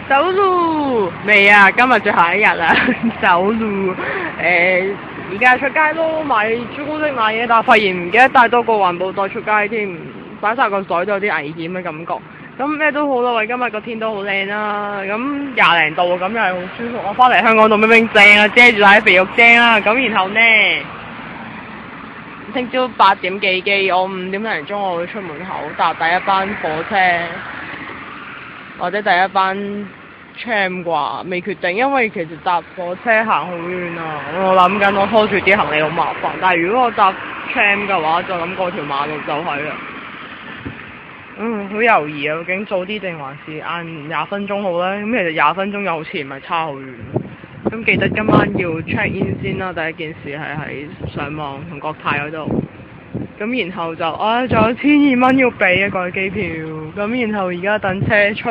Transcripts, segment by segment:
走路未啊？今日最後一日啦，走路而家出街咯，買朱古力買嘢，但係發現唔記得帶多個環保袋出街添，擺晒個袋都有啲危險嘅感覺。咁咩都好啦，喂，今日個天都好靚啦，咁20零度咁又係好舒服。我翻嚟香港度明明正啊，遮住晒啲肥肉精啦，咁然後呢，聽朝8點幾機，我5點零鐘我會出門口搭第一班火車，或者第一班 tram 啩，未決定，因為其實搭火車行好遠啊，我諗緊我拖住啲行李好麻煩，但係如果我搭 tram 嘅話，就諗過條馬路就係啦。好猶豫啊，究竟早啲定還是晏20分鐘好咧？咁其實20分鐘又好似唔係差好遠。咁記得今晚要 check in 先啦，第一件事係喺上網同國泰嗰度。咁然後就仲有1200蚊要俾啊個機票。咁然後而家等車出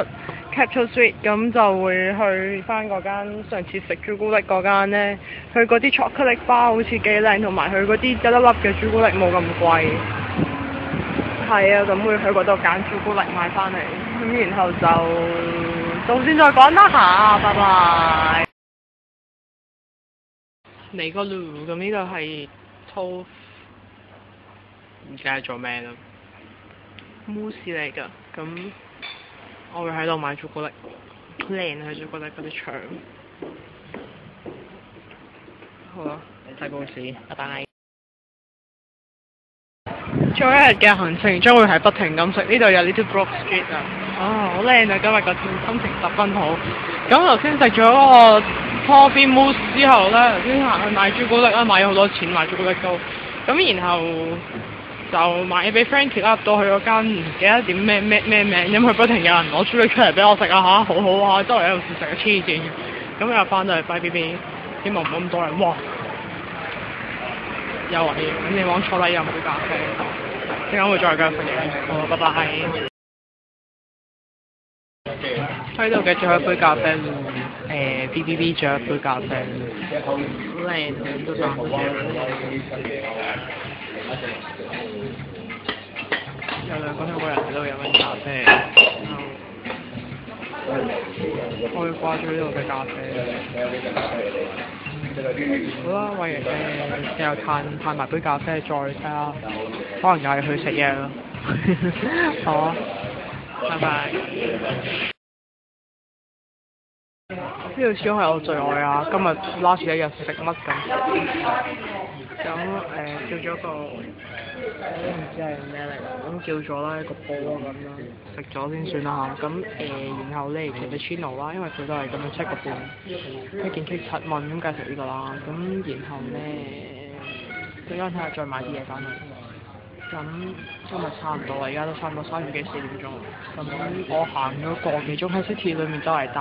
Capital Street， 咁就會去翻嗰間上次食朱古力嗰間呢。佢嗰啲巧克力包好似幾靚，同埋佢嗰啲一粒粒嘅朱古力冇咁貴。係啊，咁會去嗰度揀朱古力買翻嚟，咁然後就到先再講啦嚇，拜拜。嚟個嚕，咁呢度係 Toast，唔記得做咩啦，mousse 嚟㗎，咁我會喺度買朱古力，靚嘅朱古力嗰啲腸。好啦，睇報紙，拜拜。最後一日嘅行程將會係不停咁食，呢度有呢啲 Brook Street 啊，好靚啊！今日個天心情十分好。咁頭先食咗個 Toffee Mousse 之後咧，頭先行去買朱古力啦，買咗好多錢買朱古力糕。咁然後就買俾 Frankie 啦，入到去嗰間唔記得點咩名，因為不停有人攞朱古力出嚟俾我食啊嚇，好好啊，周圍喺度食嘅黐線嘅。咁又翻到嚟快 B B， 希望唔好咁多人，哇！有位，咁你往坐低飲杯咖啡，陣間會再繼續食嘢。好，拜拜。喺度嘅最後一杯咖啡，B 最後一杯咖啡，好靚都得。有兩個香港人喺度飲緊咖啡，我會掛住呢度嘅咖啡。好啦，喂又嘆埋杯咖啡，再睇下，可能又係去食嘢咯。好啊，拜拜。呢度始終係我最愛啊！今日拉住一日食乜咁？咁叫咗個我都唔知係咩嚟，咁叫咗啦一個波咁啦，食咗先算啦嚇。咁然後咧cappuccino啦，因為佢都係咁樣7個半，一件 cake 7蚊，咁梗係食呢個啦。咁然後咧，陣間睇下再買啲嘢翻去。咁今日差唔多啦，而家都差唔多3點幾4點鐘。咁我行咗個幾鐘喺 City 裏面周圍兜，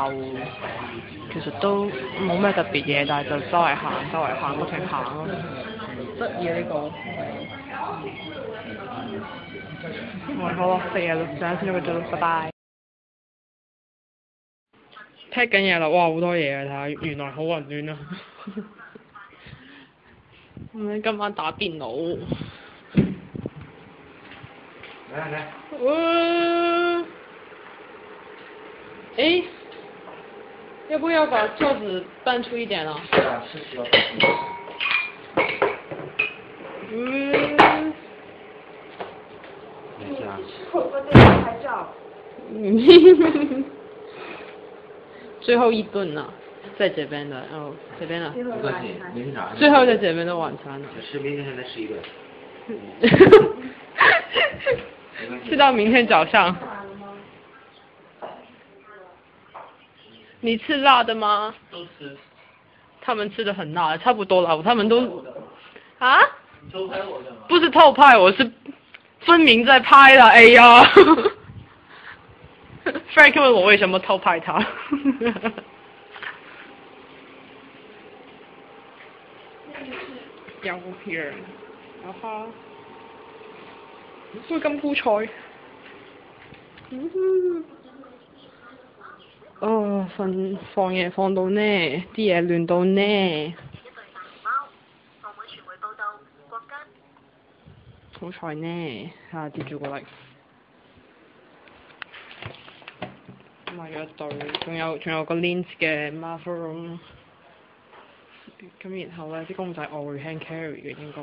其實都冇咩特別嘢，但係就周圍行，不停行咯。得意呢個。好咯，食嘢啦，陣間先再做，拜拜。踢緊嘢啦，哇好多嘢啊！睇下，原來好混亂啊。咁今晚打電腦。來，要不要把桌子搬出一點啊？是啊，是需要。我在這拍照。最後一頓了，在這邊的，這邊的。最後在這邊的晚餐了。是明天才11個。吃到明天早上。你吃辣的嗎？都吃。他們吃的很辣，差不多了，他們都。啊？偷拍我的嗎？不是偷拍，我是分明在拍了，哎呀。Frank 問我為什麼偷拍他。有片，啊哈。會咁枯菜？放嘢放到呢，啲嘢亂到呢。一對大熊貓，澳門傳媒報道，國家。好彩呢，睇下啲朱古力。買咗一對，仲有個 Lens 嘅 muffler，咁然後咧啲公仔我會 hand carry 嘅應該。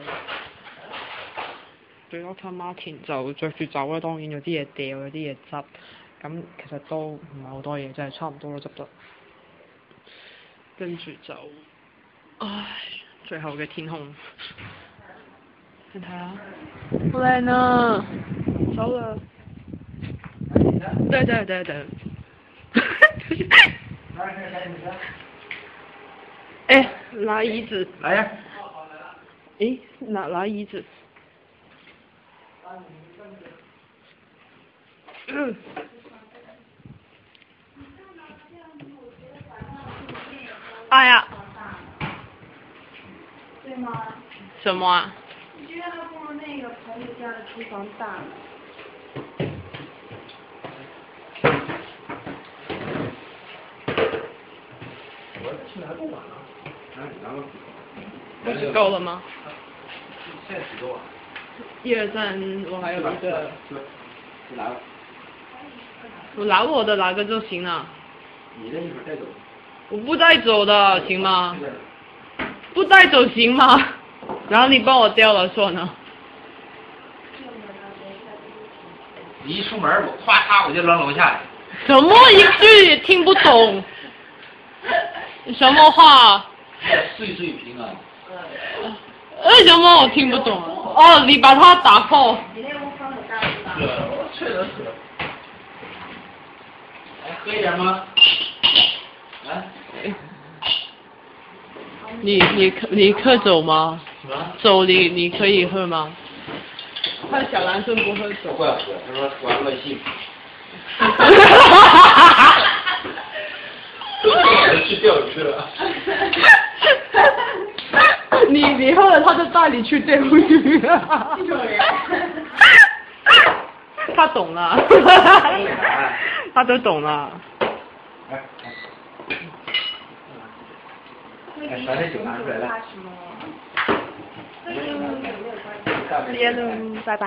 對 Dr. Martin 就着住走啦，當然有啲嘢掉，有啲嘢執，咁其實都唔係好多嘢，真係差唔多都執得。跟住就，唉，最後嘅天空，你睇下，好靚啊！走啦！對。哎，拿椅子。来呀！诶，拿椅子。哎呀。对吗？什么啊？你觉得他不如那个朋友家的厨房大吗？我去还不晚呢。然后。不是够了吗？现在几个啊1、2、3，我还有一个。对，就拿了。我拿我的拿个就行了。你的一会儿带走。我不带走的，行吗？不带走行吗？然后你帮我掉了算了。你一出门，我咵嚓我就扔楼下去。什么一句也听不懂？什么话？碎屏啊！为什么我听不懂？哦，你把它打破。你那屋风很大是吧？确实是。来喝一点吗？来。你可走吗？什么？走你可以喝吗？看小男生不喝酒。不要喝，他说玩微信。去钓鱼了。你喝了，他就带你去钓鱼了。他懂了。他都懂了。把这酒拿出来了。See you，拜拜。